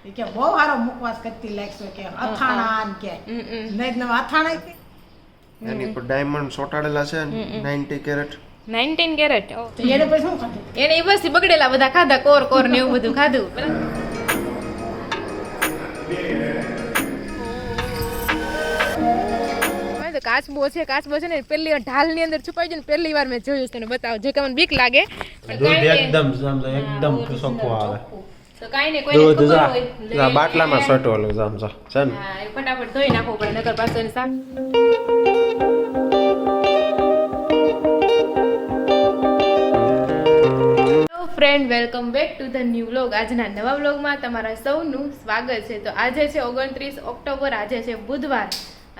એ કે બહુ સારો મુખવાસ કરતી લાગશો કે અથાણા ને કે નહીં અથાણા કે એની પર ડાયમંડ ચોટાડેલા છે 90 કેરેટ 19 કેરેટ તો એને પછી શું ખાધું એને ઈ બસ બગડેલા બધા ખાધા કોર ને એવું બધું ખાધું બરાબર. તો કાચબો છે ને પહેલી વાર ઢાલ ની અંદર છુપાઈ જાય ને પહેલી વાર મેં જોયું તને બતાવો જો કે મને બીક લાગે પણ કાંઈ નહીં. એકદમ ચોખ્ખું આવે તો કાંઈ નહીં કોઈને ખબર હોય લઈ બાટલામાં લે. સોટવાનું જામ છે ને હા એ ફટાફટ ધોઈ નાખવું પડે નકર પાછું એને સાફ. Friend welcome back to the new vlog. આજના નવા વ્લોગમાં તમારા સૌનું સ્વાગત છે. તો આજે છે 29 ઓક્ટોબર, આજે છે બુધવાર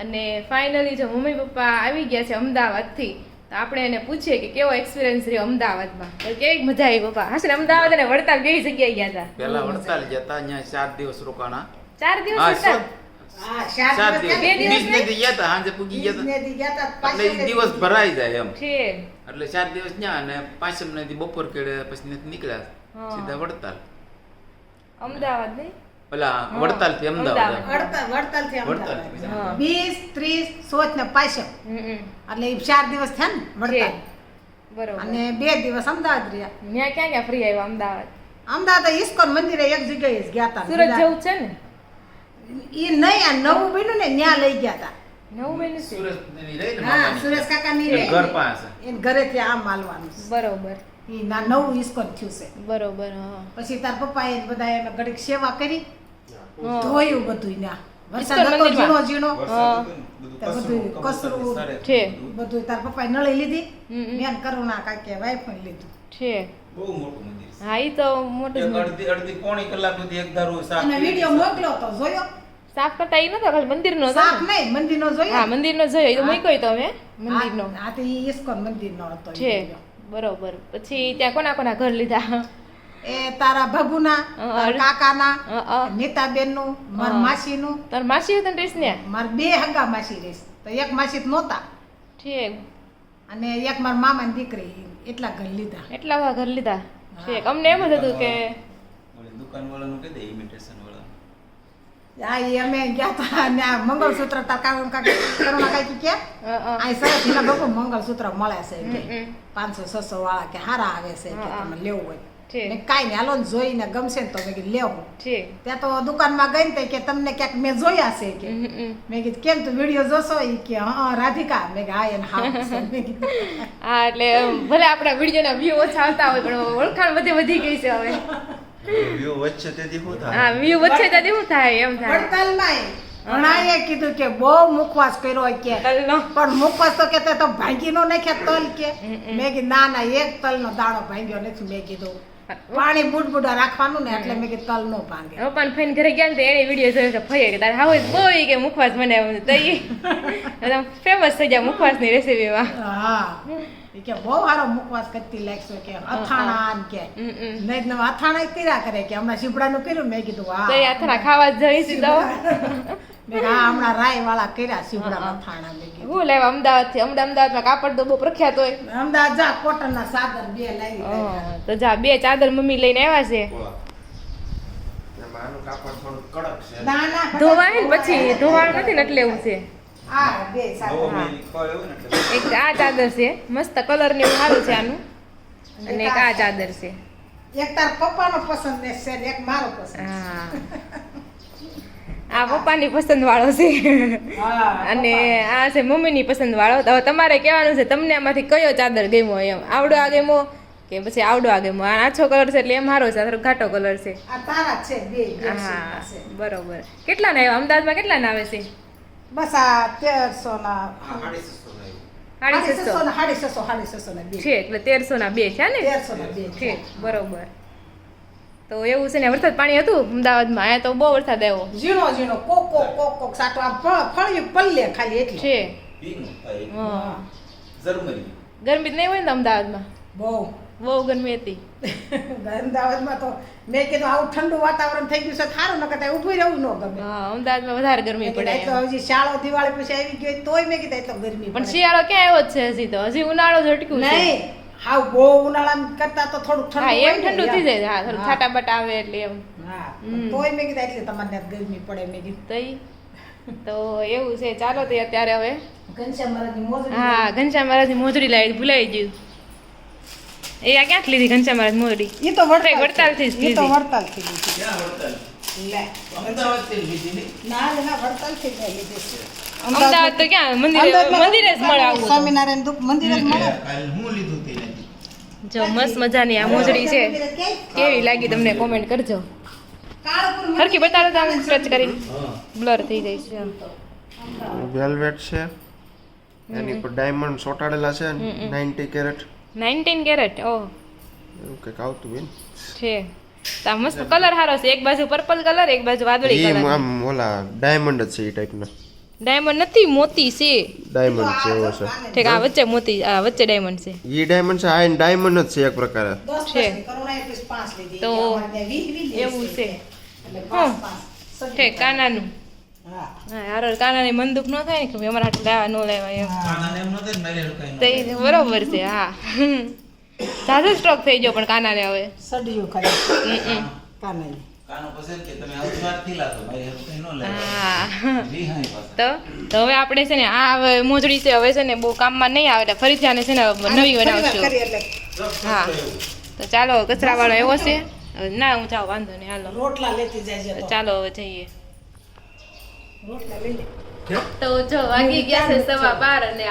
અને ફાઇનલી જો મમ્મી પપ્પા આવી ગયા છે અમદાવાદથી. તો આપણે એને પૂછીએ કે કેવો એક્સપિરિયન્સ રહ્યો અમદાવાદમાં. તો કેવી મજા આવી પપ્પા? હા ને અમદાવાદ અને વડતાલ બે જગ્યાએ ગયા હતા. પેલા વડતાલ જતા અહીંયા 4 દિવસ રોકાણા. 4 દિવસ હા, વડતાલ? હા 4 દિવસ બે દિવસ બીજને દી ગયા તા, સાંજે પૂગી ગયા તા. બીજને દી ગયા તા, એટલે પાછળ ઈ દિવસ ભરાઈ જાય એમ. છે એટલે 4 દિવસ ન્યા અને પાંચમ ને દી બપોર કેડે પછી ત્યાંથી નીકળ્યા હા. સીધા વડતાલ. અમદાવાદ નહીં? પેલા વડતાલ થી અમદાવાદ એમ. વડતાલથી વડતાલ અમદાવાદ. થી. હા. 20, 30, 100 ને પાછળ હમ. એટલે એ 4 દિવસ થયા ને વડતાલ બરોબર. અને 2 દિવસ અમદાવાદ રહ્યા. ત્યાં ક્યાં ફ્રી આવ્યા અમદાવાદ? અમદાવાદ ઇસ્કોન મંદિરે એક જગ્યાએ જ ગયા હતા. સુરત જવું છે ને? ઈ નહીં આ નવું બન્યું ને ત્યાં લઈ ગયા હતા. 9 મહિને છે. સુરત ની રહી ને હા મામાની. સુરેશ કાકાની એ ઘર પાસે. એને ઘરેથી આમ હાલવાનું છે. બરોબર ઈ ના નવું ઇસ્કોન થયું છે. બરોબર. હા પછી તાર પપ્પાએ બધા એને ઘડીક સેવા કરી, હા. ધોયું બધું ના વરસાદ ઇસ્કોન હતો ઝીણો મંદિરમાં? ઝીણો હા. તો બધું કસરું છે બધું તાર પપ્પાએ નળી લીધી, હમ. મેં કરુણા કાકે વાઈફ લીધું. છે. બહુ મોટું મંદિર છે. હા ઈ તો મોટું જ એક મંદિર. અડધી પોણી કલાક સુધી એક ધારું સાફ અને કરી વિડિયો દીધું. મોકલ્યો તો જોયો? સાફ કરતા ઈ નતો ખાલી મંદિરનો હતો સાફ ને? નહીં મંદિરનો હા જોયો? મંદિરનો જોયો ઈ તો મૂક્યો તો અમે મંદિરનો. હા તો ઈ ઇસ્કોન મંદિરનો હતો ઈ છે વિડિયો. બરોબર. પછી ત્યાં કોના ઘર લીધા? એ તારા ભગુના, તારા કાકાના, હા. નીતાબેનનું, માર હા. માસીનું, તાર માસી હતા ને રેસ ને? માર 2 હગા માસી રહીશ તો એક માસી તો નહોતા છે અને એક માર મામાની દીકરી, એટલા ઘર લીધા. એટલા બધા ઘર લીધા. છે અમને એમ જ હતું કે ઓલી દુકાનવાળાનું કહી દે, ઇમિટેશન વાળાનું. આ ઈ અમે ગયા તા ને આ મંગળસૂત્ર તાર કાકા કરુણા કાકી કે આ સરસ હીરા બાપુ મંગળસૂત્ર મળે છે કે 500-600 વાળા કે હારા આવે છે કે હા. તમે લેવું હોય. છે મેં કાંઈ નહીં હાલો ને જોઈને ગમશે ને તો મેં કીધું લેવું. છે ત્યાં તો દુકાનમાં ગઈ ને તે કે તમને ક્યાંક મેં જોયા છે કે મેં કીધું કેમ તું વિડીયો જોશો ઈ કે હા રાધિકા. મેં કીધું હા એને હા છે. મેં કીધું હા એટલે ભલે આપણા વિડીયોના વ્યૂ ઓછા આવતા હોય પણ ઓળખાણ બધે વધી ગઈ છે હવે. વ્યૂ વચ્ચે તેથી શું થાય હા વ્યૂ વચ્ચે ત્યાંથી શું થાય એમ થાય. વડતાલમાંય ઘણાએ કીધું કે બહુ મુખવાસ કર્યો કે તલનો. પણ મુખવાસ તો કે તે તો ભાંગી નો નાખ્યા તલ કે. મેં કીધું ના ના એક તલનો દાણો ભાંગ્યો નથી. મેં કીધું પાણી બુડબુડા રાખવાનું ને એટલે મેં કીધું તલ નો ભાંગે. પપ્પાને ફઈને ઘરે ગયા ને તો એને વિડીયો જોયો તો ફઈએ કે તારે હાવ બહુ ઈ કે મુખવાસ બનાવ્યો તો ઈ ફેમસ થઈ જાય મુખવાસની રેસીપીમાં. હા ઈ કે બહુ સારો મુખવાસ કરતી લાગશો કે અથાણા ને કે નહીં અથાણા કર્યા કરે કે હમણાં શીપડાનું કર્યું. મેં કીધું તો એ હા આથરા ખાવા જ જઈશ તો મેં કીધું હા હમણાં રાય વાળા કર્યા શીપડા અથાણા. મેં કીધું હું લેવા અમદાવાદથી અમદાવાદમાં કાપડ તો બહુ પ્રખ્યાત હોય. અમદાવાદ જા કોટનના સાદર 2 લાવી હા, તો જા 2 ચાદર મમ્મી લઈને આવ્યા છે. એમાં આનું કાપડ થોડું કડક છે ના ના ધોવાય ને પછી ધોવાનું નથી ને એટલે એવું છે. હા 2 સાદર. દવામાં ઈ ખોળ એવું ને એટલે એક આ ચાદર છે મસ્ત કલર ને એવું સારું છે આનું અને એક આ ચાદર છે. એક તાર પપ્પાનો પસંદ ને છે ને એક મારો પસંદ. હા આ પપ્પાની પસંદ વાળો છે હા અને આ છે મમ્મીની પસંદ વાળો. તો હવે તમારે કહેવાનું છે તમને આમાંથી કયો ચાદર ગમ્યો એમ. આવડો આ ગમ્યો કે પછી આવડો આ ગમ્યો. આ આછો કલર છે એટલે એમ સારો છે, થોડો ઘાટો કલર છે. આ તારા છે બે હા બરોબર. કેટલા ના આવ્યા અમદાવાદમાં? કેટલા ના આવે છે? બસ આ 1300 ના 650 650 ના આવ્યું. 650 ના બે છે એટલે 1300 ના 2 છે ને? 1300 ના બે છે બરોબર. તો એવું છે ને વરસાદ પાણી હતું અમદાવાદમાં? અહીંયા તો બહુ વરસાદ આવ્યો ઝીણો ઝીણો કોક કોક સાટો આ ફળિયું પલ્લે ખાલી એટલી. છે. ભીનું થાય. હા ઝરમરી. ગરમી જ નહીં હોય ને અમદાવાદમાં? બહુ બહુ ગરમી હતી. અમદાવાદમાં તો મેં કીધું આવું ઠંડુ વાતાવરણ થઈ ગયું છે સારું, નકર ત્યાં ઊભું રહેવું ન ગમે. હા અમદાવાદમાં વધારે ગરમી પડે તો એમ. હજી શાળો દિવાળી પછી આવી ગઈ તોય મેં કીધું એટલો ગરમી પણ પડે. શિયાળો ક્યાં આવ્યો જ છે હજી તો? હજી ઉનાળો જ અટક્યું છે. નહીં હાવ બહુ ઉનાળા કરતા તો થોડુંક ઠંડુ હા હોય એમ ને ઠંડુ થઈ યાર. જાય. હા થોડું હા. છાટા બટા આવે એટલે એમ. હા તોય મેં કીધું એટલે તમારે ત્યાં ગરમી પડે મેં કીધું તઈ તો એવું છે. ચાલો તો અત્યારે હવે ઘનશ્યામ મહારાજની મોજડી હા ઘનશ્યામ મહારાજની મોજડી લાવી ભૂલાઈ ગયું. એ આ ક્યાંથી લીધી ઘનશ્યામ મહારાજ મોજડી? ઈ તો વડતાલથી જ ઈ તો લીધી. વડતાલથી લીધી. ક્યાં વળતર? લે અમદાવાદથી લીધી ને? ના વડતાલથી જ લીધી છે. અમદાવાદ તો ક્યાં મંદિરે મંદિરે જ મળે આવું તો. સ્વામિનારાયણ મંદિર જ મળે. કાલ હું લીધું તી નથી. જો મસ્ત મજાની આ મોજડી છે. કેવી લાગી તમને કોમેન્ટ કરજો. કાળપુર હરખી બતાડો તો આમ સ્ટ્રેચ કરી બ્લર થઈ જાય છે. વેલ્વેટ છે એની પર ડાયમંડ ચોટાડેલા છે 90 કેરેટ 19 કેરેટ ઓ એવું કંઈક આવતું હોય ને છે. તો આ મસ્ત કલર સારો છે. એક બાજુ પર્પલ કલર એક બાજુ વાદળી એ કલર. આમ ઓલા ડાયમંડ જ છે એ ટાઈપના ડાયમંડ નથી મોતી છે. ડાયમંડ છે એવો છે ઠીક આ વચ્ચે મોતી આ વચ્ચે ડાયમંડ છે. એ ડાયમંડ છે આ ડાયમંડ જ છે એક પ્રકારે 10 છે. કરુણા 5 લીધી. તો અમારે ત્યાં 20 એવું છે. એટલે હા. 5 ઠીક કાનાનું હા હા હારો કાનાની મંદુક ન થાય ને કે અમારા હાટુ લેવા ન લેવા એમ. કાનાને એમ નહોતું ને મારે કાંઈ તો નહોતું. એ બરોબર છે હા. જાજો સ્ટોક થઈ ગયો પણ કાનાને હવે. સડિયું કરે કાનાઈ કાનો પસંદ કે તમે અવસવારથી લાતો મારે એવું કંઈ ન લેવાય. હા રિહાઈ પાછા. તો હવે આપણે છે ને આ હવે મોજડી છે હવે છે ને બહુ કામમાં નહીં આવે એટલે ફરીથી આને છે ને નવી બનાવશું. કરી એટલે હા તો ચાલો કચરા વાળો એવો છે. હવે ના હું જાઉં વાંધો નહીં હાલો. રોટલા લેતી જાય છે તો તો ચાલો હવે જઈએ. રોટલા લઈ લે. તો જો વાગી ગયા છે 12:15 અને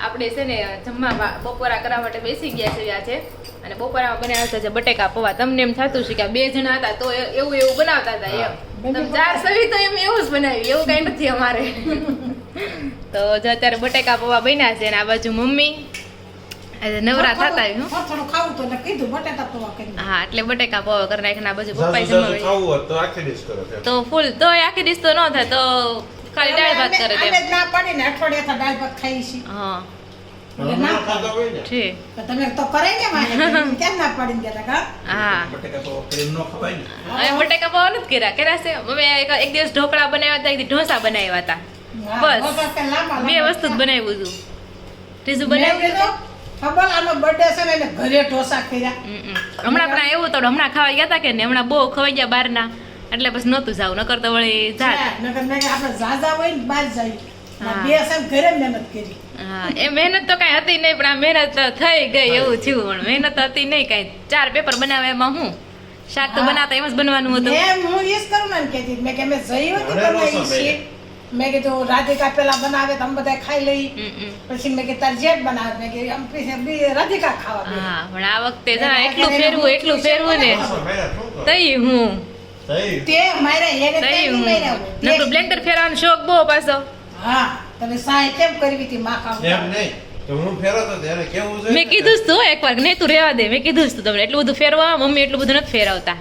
આપણે છે ને જમવા બપોરા કરવા માટે બેસી ગયા છે આજે. અને બપોરામાં બનાવ્યા છે બટેકા પૌવા. તમને એમ થતું છે કે આ 2 જણા હતા તો એવું બનાવતા હતા એમ. તમે 4 સવી તો એમ એવું જ બનાવ્યું એવું કઈ નથી અમારે. તો જો અત્યારે બટેકા પૌવા બન્યા છે અને આ બાજુ મમ્મી આજે નવરા થતા આવ્યું. થોડું ખાવું તો એટલે કીધું બટેટા પૌવા કરી હા એટલે બટેકા પૌવા કરી નાખ્યા. આ બાજુ પપ્પા જમવા તો ફૂલ તો આખી ડીશ તો ન થાય તો ખાલી દાળ ભાત કરે તેમ. અમે જ ના પાડીને અઠવાડિયે દાળ ભાત ખાઈ છીએ હા એટલે ના છે તો તમે તો કરે ને માને કેમ ના પાડીને દેતા કા હા બટેકા તો ક્રીમ નો ખવાય ને. હવે બટેકા પૌવા નથી કર્યા છે. મમ્મી એક દિવસ ઢોકળા બનાવ્યા હતા એક દિવસ ઢોસા બનાવ્યા હતા. બસ. બે વસ્તુ જ બનાવ્યું હતું. ત્રીજું બનાવ્યું ખબર આનો બર્થડે છે ને એટલે ઘરે ઢોસા કર્યા હમણાં પણ એવું તો હમણાં ખાવા ગયા હતા કે ને હમણાં બહુ ખવાઈ ગયા બહારના એટલે પછી નહોતું જાવ નકર તો વળી જાત. નકર મેં કે આપણે ઝાઝા હોય ને બહાર જઈએ હા. બે સાહેબ ઘરે મહેનત કરી હા એ મહેનત તો કાંઈ હતી નહીં પણ આ મહેનત તો થઈ ગઈ એવું થયું. પણ મહેનત હતી નહીં કાંઈ. 4 પેપર બનાવે એમાં હું શાક તો બનાવતા એમ જ બનવાનું હતું. હું ઈજ કરું ને કહેતી મેં કે અમે જઈ હતી બનાવી છીએ મેં કીધું રાધિકા પેલા બનાવે તો અમે બધા ખાઈ લઈ પછી મેં કે તાર જેઠ બનાવે મેં કે આમ પછી રાધિકા ખાવા બે. હા પણ આ વખતે જરા એટલું ફેરવું ને તઈ હું તે મારે એને તે તઈ નહીં હું માર્યા. નકરું બ્લેન્ડર ફેરવાનો શોખ બહુ પાછો. હા તમે સાય કેમ કરવી હતી માં કામ મેં કીધું જ તું એકવાર કે નહીં તું રહેવા દે. મેં કીધું જ તું તમને એટલું બધું ફેરવા મમ્મી એટલું બધું નથી ફેરવતા.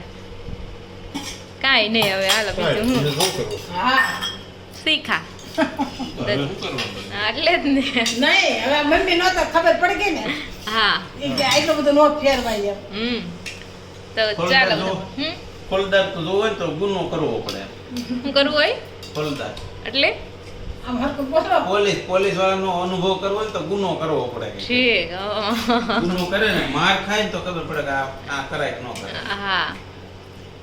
કાંઈ નહીં હવે હાલો બીજું હું હા શીખા હા, એટલે જ ને નહીં હવે મમ્મી નો તો ખબર પડી ગઈ ને હા એ કે આટલું બધું નો ફેરવાય એમ તો ચાલો ફોલદાર તો જોવો ને તો ગુનો કરવો પડે. શું કરવું હોય ફોલદાર એટલે આમ હરખું બોલો પોલીસ વાળાનો અનુભવ કરવો હોય ને તો ગુનો કરવો પડે. ઠીક ગુનો કરે ને માર ખાય ને તો ખબર પડે કે આ કરાય કે ન કરાય. હા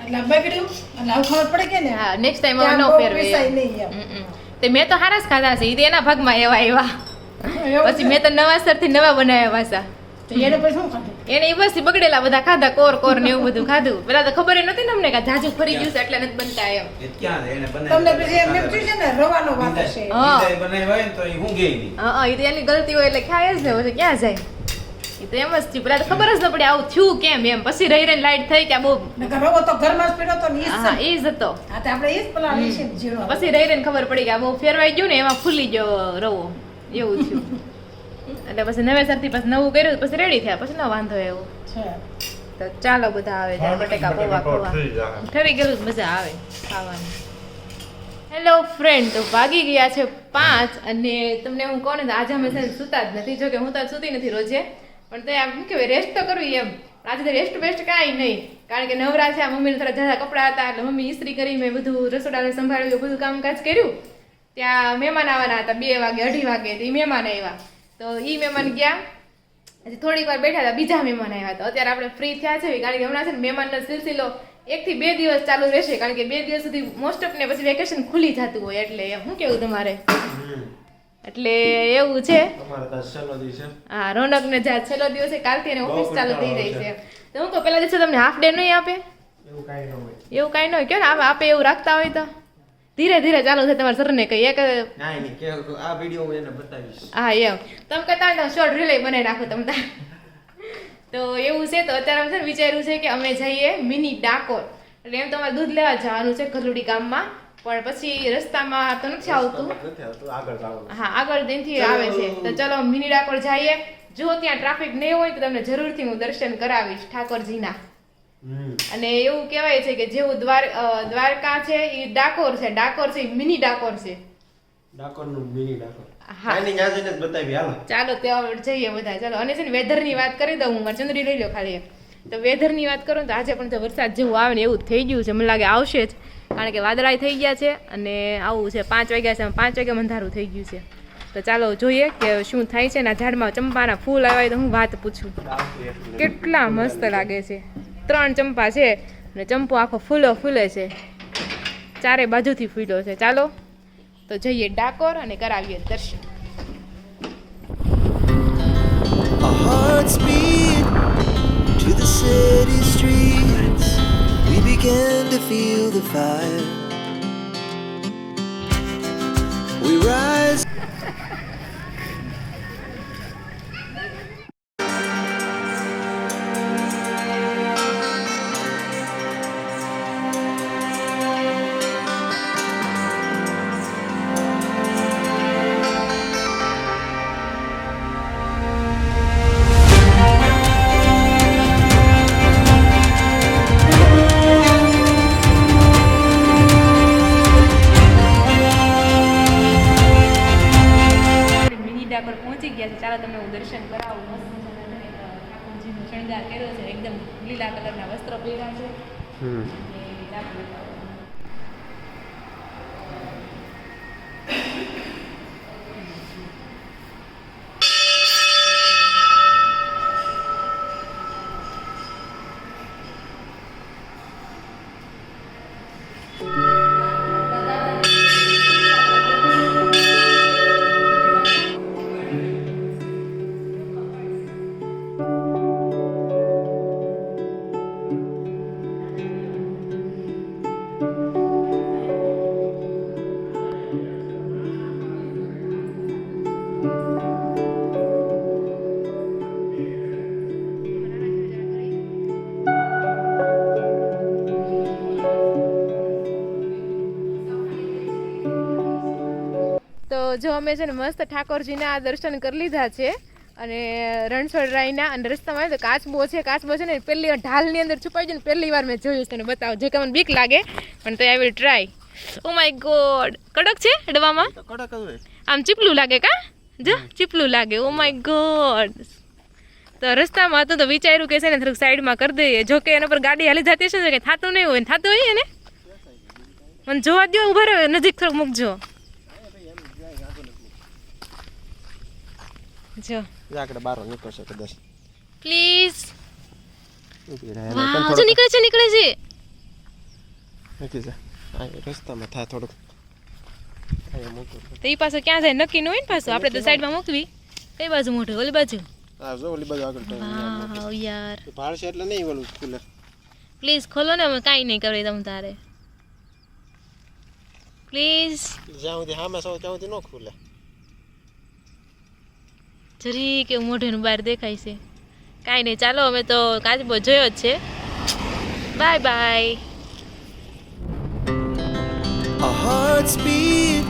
એટલે બગડ્યું એટલે હવે ખબર પડી ગઈ ને હા નેક્સ્ટ ટાઈમ હવે ત્યાં નો બહુ ફેરવે પીસાય નહીં એમ. તે મેં તો હારા જ ખાધા છે ઈ તો એના ભાગમાં એવા એવું પછી છે? મેં તો નવા સરથી નવા બનાવ્યા પાછા. તો એને પછી શું ખાધું એને ઈ બસ બગડેલા બધા ખાધા કોર ને એવું બધું ખાધું. પેલા તો ખબર નથી ને અમને કે જાજુ ફરી ગયું છે એટલે નથી બનતા એમ. એ ક્યાં છે? એને તમને પછી એમ બનાવી થયું છે ને રવાનો વાત હશે હા. બીજાએ બનાવ્યા હોય ને તો એ ઊંઘે નહીં. હા એ તો એની ગલતી હોય એટલે ખાય જ ને પછી ક્યાં જાય. એ તો એમ જ થયું. પેલા તો ખબર જ ન પડી આવું થયું કેમ એમ. પછી રહી લાઈટ થઈ કે આ બહુ નકર રવો તો ઘરમાં જ પડ્યો તો ને ઈ જ હા છે. એ જ હતો. હા તો આપણે ઈ જ પેલા લઈ છે ને જીરો પછી રહી ખબર પડી કે આ બહુ ફેરવાઈ ગયું ને એમાં ફૂલી ગયો રવો એવું થયું. એટલે પછી નવેસરથી પછી નવું કર્યું પછી રેડી થયા પછી ન વાંધો એવું. છે તો ચાલો બધા આવે ત્યાં બટેકા પૌવા ખાવા. ઠરી ગયેલું જ મજા આવે ખાવાની. હેલો ફ્રેન્ડ તો વાગી ગયા છે 5 અને તમને હું કહું ને તો આજે અમે છે ને સૂતા જ નથી. જો કે હું તો સૂતી નથી રોજે પણ તો આમ શું કહેવાય રેસ્ટ તો કરવી એમ. આજે તો રેસ્ટ બેસ્ટ કાંઈ નહીં કારણ કે નવરા છે. મમ્મીને થોડા ઝાઝા કપડાં હતા એટલે મમ્મી ઇસ્ત્રી કરી મેં બધું રસોડાને સંભાળ્યું બધું કામકાજ કર્યું. ત્યાં મહેમાન આવવાના હતા 2 વાગે 2:30 વાગે તો એ મહેમાન આવ્યા તો એ મહેમાન ગયા. હજી થોડીક વાર બેઠા હતા બીજા મહેમાન આવ્યા હતા. અત્યારે આપણે ફ્રી થયા છે કારણ કે હમણાં છે ને મહેમાનનો સિલસિલો 1 થી 2 દિવસ ચાલુ રહેશે, કારણ કે 2 દિવસ સુધી મોસ્ટ ઓફ ને પછી વેકેશન ખુલી જતું હોય, એટલે શું કેવું તમારે? એટલે એવું છે. અમારે તો છેલ્લો દિવસ છે. હા, રોનક ને જા છેલ્લો દિવસ છે, કાલથી એને ઓફિસ ચાલુ થઈ રહી છે. તો હું કહું પેલા દિવસે તમને હાફ ડે નહીં આપે? એવું કાંઈ ન હોય. એવું કાંઈ ન હોય, કેમ ને આપે એવું રાખતા હોય તો ધીરે ધીરે ચાલુ થાય. તમારા સરને કહીએ કે નહીં કે આ વિડીયો હું એને બતાવીશ. હા એમ તમે કહેતા હોય તો શોર્ટ રીલ બનાવી નાખો તમે તાર. તો એવું છે. તો અત્યારે અમે છે ને વિચાર્યું છે કે અમે જઈએ મિની ડાકોર. એટલે એમ તો અમારે દૂધ લેવા જવાનું છે ગલુડી ગામમાં, પણ પછી રસ્તામાં તો નથી આવતું. આગળ જવાનું. હા, આગળ ત્યાંથી આવે છે. તો ચલો મિની ડાકોર જઈએ. જો ત્યાં ટ્રાફિક નહીં હોય તો તમને જરૂરથી હું દર્શન કરાવીશ ઠાકોરજીના. અને એવું કહેવાય છે કે જેવું દ્વારકા છે એ ડાકોર છે, ડાકોર છે એ મિની ડાકોર છે. ડાકોરનું મિની ડાકોર. હા. આની ત્યાં જઈને જ બતાવી હાલો. ચાલો ત્યાં જઈએ બધા. ચાલો. અને છે ને વેધરની વાત કરી દઉં, હું મારી ચંદ્રી લઈ લો ખાલી. તો વેધરની વાત કરું તો આજે પણ તો વરસાદ જેવું આવે ને એવું જ થઈ ગયું છે. મને લાગે આવશે જ, કારણ કે વાદળાઈ થઈ ગયા છે અને આવું છે. 5 વાગ્યા છે, 5 વાગ્યા અંધારું થઈ ગયું છે. તો ચાલો જોઈએ કે શું થાય છે. ના ઝાડમાં ચંપાના ફૂલ આવ્યા તો હું વાત પૂછું, કેટલા મસ્ત લાગે છે. 3 ચંપા છે અને ચંપો આખો ફૂલે છે, ચારે બાજુથી ફૂલ્યો છે. ચાલો તો જઈએ ડાકોર અને કરાવીએ દર્શન. Our hearts beat to the city streets. We began to feel the fire. We rise. પહોંચી ગયા છે. ચાલો તમને હું દર્શન કરાવું. મસ્ત મજાના છે ઠાકોરજીનો શણગાર કર્યો છે, એકદમ લીલા કલરના વસ્ત્ર પહેર્યા છે. અને ચાલો જો અમે છે ને મસ્ત ઠાકોરજીના દર્શન કરી લીધા છે અને રણછોડરાયના. અને રસ્તામાં તો કાચબો છે ને પહેલી વાર ઢાલની અંદર છુપાઈ જાય ને પહેલી વાર મેં જોયું છે. બતાવો, જો કે મને બીક લાગે પણ તો I will try. Oh my God, કડક છે અડવામાં, કડક જ હોય. આમ ચીપલું લાગે કા? જો ચીપલું લાગે. Oh my God. તો રસ્તામાં હતું તો વિચાર્યું કે છે ને થોડુંક સાઈડમાં કરી દઈએ. જો કે એના પર ગાડી હાલી જતી છે કે થતું નહીં હોય, થતું હોય ને મને જોવા દો. ઉભા રહ્યો, નજીક થોડુંક મૂકજો. જો આગળ બારો નીકળશે કદાચ. પ્લીઝ. વાહ, જો નીકળે છે. નક્કી છે આ રસ્તામાં થાય થોડુંક. તો એ પાછો ક્યાં જાય નક્કી ન હોય ને. પાછું આપણે તો સાઈડમાં મૂકવી. કઈ બાજુ મોઢું? ઓલી બાજુ. હા જો ઓલી બાજુ આગળ. વાહ યાર, ભાળ છે એટલે નહીં ઓલું કુલર. પ્લીઝ ખોલો ને, અમે કાંઈ નહીં કરી તમ તારે. પ્લીઝ. જ્યાં સુધી સામે સૌ ત્યાં સુધી ન ખુલે. જરી કે મોઢેનું બહાર દેખાય છે. કાંઈ નહીં, ચાલો અમે તો કાચબો જોયો જ છે. Bye bye. Our hearts beat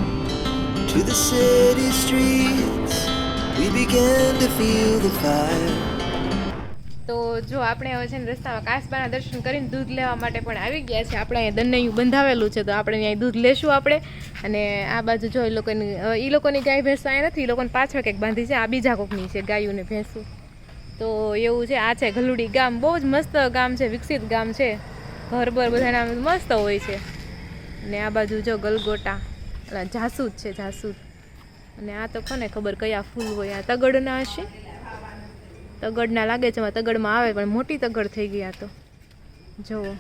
to the city streets. We began to feel the fire. તો જો આપણે હવે છે ને રસ્તામાં કાચબાના દર્શન કરીને દૂધ લેવા માટે પણ આવી ગયા છે. આપણે અહીંયા દંડૈયું બંધાવેલું છે તો આપણે અહીંયા દૂધ લેશું આપણે. અને આ બાજુ જો એ લોકોની ગાય ભેંસો અહીંયા નથી, એ લોકોને પાછળ કંઈક બાંધી છે. આ બીજા કોકની છે ગાયું ને ભેંસું. તો એવું છે. આ છે ગલુડી ગામ, બહુ જ મસ્ત ગામ છે, વિકસિત ગામ છે. ઘર બર બધાના મસ્ત હોય છે. અને આ બાજુ જો ગલગોટા, જાસૂદ છે, જાસૂદ. અને આ તો કોને ખબર કયા ફૂલ હોય. આ તગડના હશે, તગડના લાગે છે. તગડમાં આવે પણ મોટી તગડ થઈ ગયા. તો જુઓ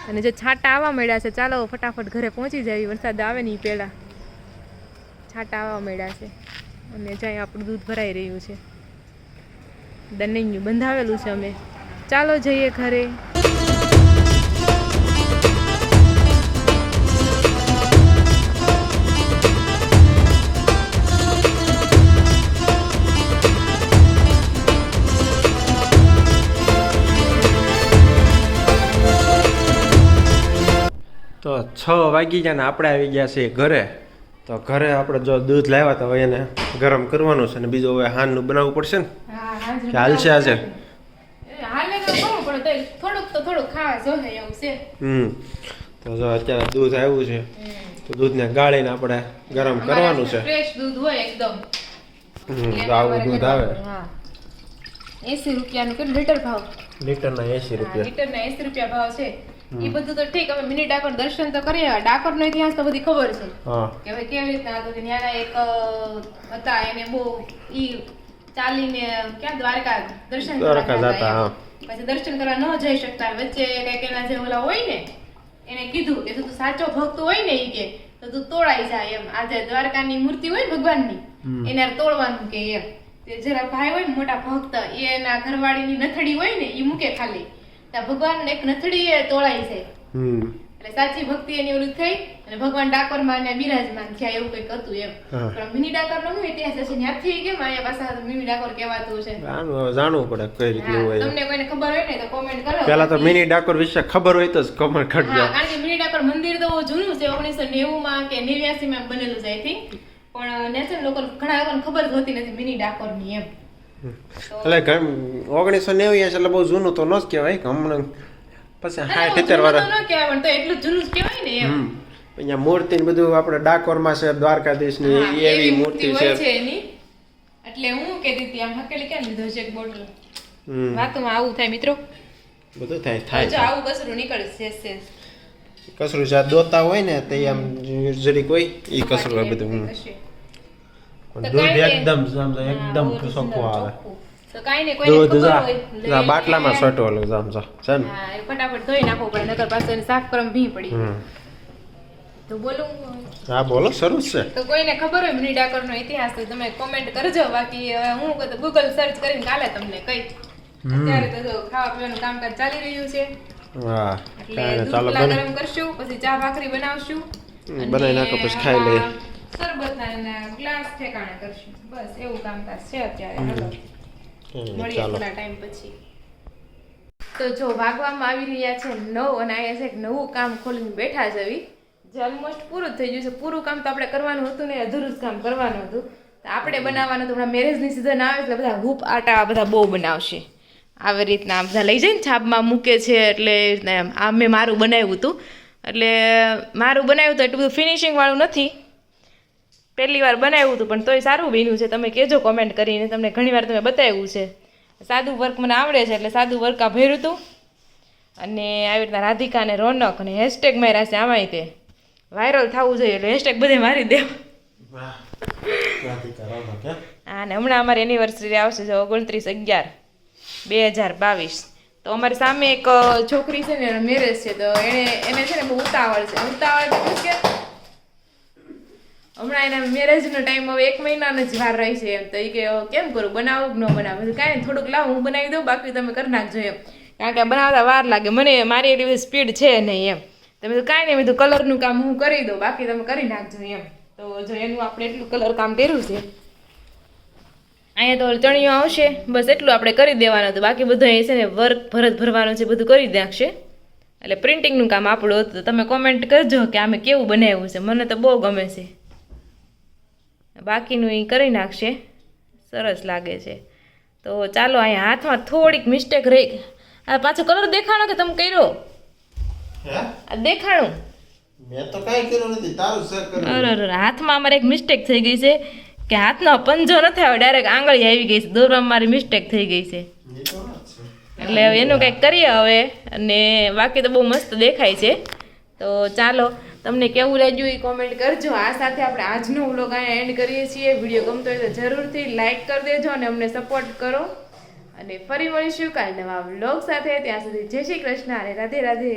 અને જે છાંટા આવવા મળ્યા છે, ચાલો ફટાફટ ઘરે પહોંચી જાય, વરસાદ આવે નહીં પહેલાં. છાંટા આવવા મળ્યા છે અને જ્યાં આપણું દૂધ ભરાઈ રહ્યું છે, દનૈયું બંધાવેલું છે. અમે ચાલો જઈએ ઘરે. તો 6 વાગી ગયા ને આપણે આવી ગયા છીએ ઘરે. તો ઘરે આપણે જો દૂધ લાવ્યા તો હવે એને ગરમ કરવાનું છે ને બીજું હવે હાનનું બનાવવું પડશે ને કે હાલશે આજે. હાલે તો ઘણું પણ થોડુંક તો થોડુંક ખાવા જોઈએ એવું છે. તો જો અત્યારે દૂધ આવ્યું છે તો દૂધને ગાળીને આપણે ગરમ કરવાનું છે. ફ્રેશ દૂધ હોય એકદમ. તો આવું દૂધ આવે. હા 80 રૂપિયાનું કેટલું લીટર ભાવ? લીટરના 80 રૂપિયા. લીટરના 80 રૂપિયા ભાવ છે. એ બધું તો ઠીક. અમે મિની ડાકોર દર્શન તો કરીએ. ડાકોરનો ઇતિહાસ તો બધી ખબર છે હા કે ભાઈ કેવી રીતના હતો. ત્યાંના એક હતા એને બહુ ઈ ચાલીને ક્યાં દ્વારકા દર્શન દ્વારકા જતા. હા પછી દર્શન કરવા ન જઈ શકતા. વચ્ચે કઈક એના જે ઓલા હોય ને એને કીધું કે તું સાચો ભક્ત હોય ને ઈ કે તો તું તોડાઈ જાય એમ. આજે દ્વારકાની મૂર્તિ હોય ભગવાનની એને તોડવાનું કે એમ. તે જરા ભાઈ હોય ને મોટા ભક્ત એના ઘરવાળીની નથડી હોય ને ઈ મૂકે ખાલી ભગવાન એક નથડી એ તોળાઈ છે. એટલે સાચી ભક્તિ એની ઓલું થઈ અને ભગવાન ડાકોરમાં ને બિરાજમાન થયા એવું કઈક હતું એમ. પણ મિની ડાકોર નો શું ઇતિહાસ છે? ત્યાંથી કેમ અહીંયા પાછા મિની ડાકોર કહેવાતું છે? જાણવું પડે કઈ રીતનું હોય. તમને કોઈને ખબર હોય ને તો કોમેન્ટ કરો. પહેલા તો મિની ડાકોર વિશે ખબર હોય તો જ કોમેન્ટ કરજો. કારણ કે મિની ડાકોર મંદિર તો બહુ જૂનું છે. 1990 માં કે 89 માં બનેલું છે આઈ થિંક. પણ નેચર લોકો ઘણા લોકોને ખબર જ હોતી નથી મિની ડાકોર ની એમ. એટલે 1990 એટલે બહુ જૂનું તો ન જ કહેવાય. હમણાં પછી 60-70 વર્ષ ન કહેવાય પણ તો એટલું જૂનું જ કહેવાય ને એમ. અહીંયા મૂર્તિ ને બધું આપણે ડાકોરમાં છે દ્વારકાધીશ ની એવી મૂર્તિ છે એની. એટલે હું કહેતી હતી આમ હકેલી કેમ લીધો છે એક બોટલ. વાતોમાં આવું થાય મિત્રો. બધું થાય જો આવું કસરું નીકળે છે. કસરું જે દોતા હોય ને તે આમ જરીક હોય ઈ કસરું હોય બધું. દૂધ એકદમ ચોખ્ખું આવે. તો કાઈ ને કોઈ ખબર હોય બાટલામાં સટવાનું જામ છે ને. હા એ ફટાફટ ધોઈ નાખવું પડે નકર પાછું એને સાફ કરવા ભી પડી. તો બોલું હા બોલો શરૂ છે. તો કોઈને ખબર હોય મિની ડાકોરનો ઇતિહાસ તો તમે કોમેન્ટ કરજો. બાકી હું ગૂગલ સર્ચ કરીને કાલે તમને કઈ. અત્યારે તો ખાવા પીવાનું કામકાજ ચાલી રહ્યું છે. વાહ એટલે દૂધ ગરમ કરશું પછી ચા ભાખરી બનાવશું બનાવી નાખો પછી ખાઈ લઈએ. શરબતના ગ્લાસ ઠેકાણે કરશું. બસ એવું કામકાજ છે અત્યારે. હાલો મળીએ થોડા ટાઈમ પછી. તો જો ભાગવામાં આવી રહ્યા છે 9 અને અહીંયા છે એક નવું કામ ખોલીને બેઠા છે. જે ઓલમોસ્ટ પૂરું થઈ ગયું છે. પૂરું કામ તો આપણે કરવાનું હતું ને અધૂરું જ કામ કરવાનું હતું. તો આપણે બનાવવાનું હતું. હમણાં મેરેજની સિઝન આવે એટલે બધા હૂપ આટા બધા બહુ બનાવશે. આવી રીતના બધા લઈ જઈને છાપમાં મૂકે છે. એટલે આ મેં મારું બનાવ્યું હતું. એટલે મારું બનાવ્યું તો એટલું બધું ફિનિશિંગ વાળું નથી. પહેલી વાર બનાવ્યું હતું પણ તોય સારું બન્યું છે. તમે કહેજો કોમેન્ટ કરીને. તમને ઘણીવાર તમે બતાવ્યું છે. સાદું વર્ક મને આવડે છે એટલે સાદું વર્ક આ ભર્યું હતું. અને આવી રીતના રાધિકા અને રોનક અને હેશટેગ માર્યા છે. આમાંય તે વાયરલ થવું જોઈએ એટલે હેશટેગ બધે મારી દેવ. હા ને હમણાં અમારી એનિવર્સરી આવશે 29/11/2022. તો અમારી સામે એક છોકરી છે ને મેરેજ છે. તો એને છે ને બહુ ઉતાવળ છે. ઉતાવળ કે હમણાં એના મેરેજનો ટાઈમ હવે 1 મહિનાનો જ વાર રહી છે એમ. તો એ કે કેમ કરું બનાવું કે ન બનાવું? કાંઈ થોડુંક લાવ હું બનાવી દઉં બાકી તમે કરી નાખજો એમ. કારણ કે બનાવતા વાર લાગે. મને મારી એટલી બધી સ્પીડ છે નહીં એમ. તમે તો કાંઈ નહીં મેં કલરનું કામ હું કરી દઉં બાકી તમે કરી નાખજો એમ. તો જો એનું આપણે એટલું કલર કામ કર્યું છે. અહીંયા તો ચણિયું આવશે બસ એટલું આપણે કરી દેવાનું હતું. બાકી બધું અહીં છે ને વર્ક ભરવાનું છે બધું કરી નાખશે. એટલે પ્રિન્ટિંગનું કામ આપણું હતું. તમે કોમેન્ટ કરજો કે આમે કેવું બનાવ્યું છે. મને તો બહુ ગમે છે. બાકીનું એ કરી નાખશે. સરસ લાગે છે. તો ચાલો અહીંયા હાથમાં થોડીક મિસ્ટેક રહી. આ પાછો કલર દેખાણો કે તમે કર્યો? આ દેખાણું મેં તો કાઈ કર્યું નથી. તારું સર કર્યું. અરે હાથમાં અમારે એક મિસ્ટેક થઈ ગઈ છે કે હાથનો પંજો નથી આવ્યો ડાયરેક્ટ આંગળી આવી ગઈ છે. દોરવામાં મારી મિસ્ટેક થઈ ગઈ છે. એટલે હવે એનું કંઈક કરીએ હવે. અને બાકી તો બહુ મસ્ત દેખાય છે. તો ચાલો તમને કેવું લાગ્યું એ કોમેન્ટ કરજો. આ સાથે આપણે આજનો વ્લોગ અહીંયા એન્ડ કરીએ છીએ. વિડીયો ગમતો હોય તો જરૂરથી લાઈક કરી દેજો અને અમને સપોર્ટ કરો. અને ફરી મળીશું કાલ નવા વ્લોગ સાથે. ત્યાં સુધી જય શ્રી કૃષ્ણ અને રાધે રાધે.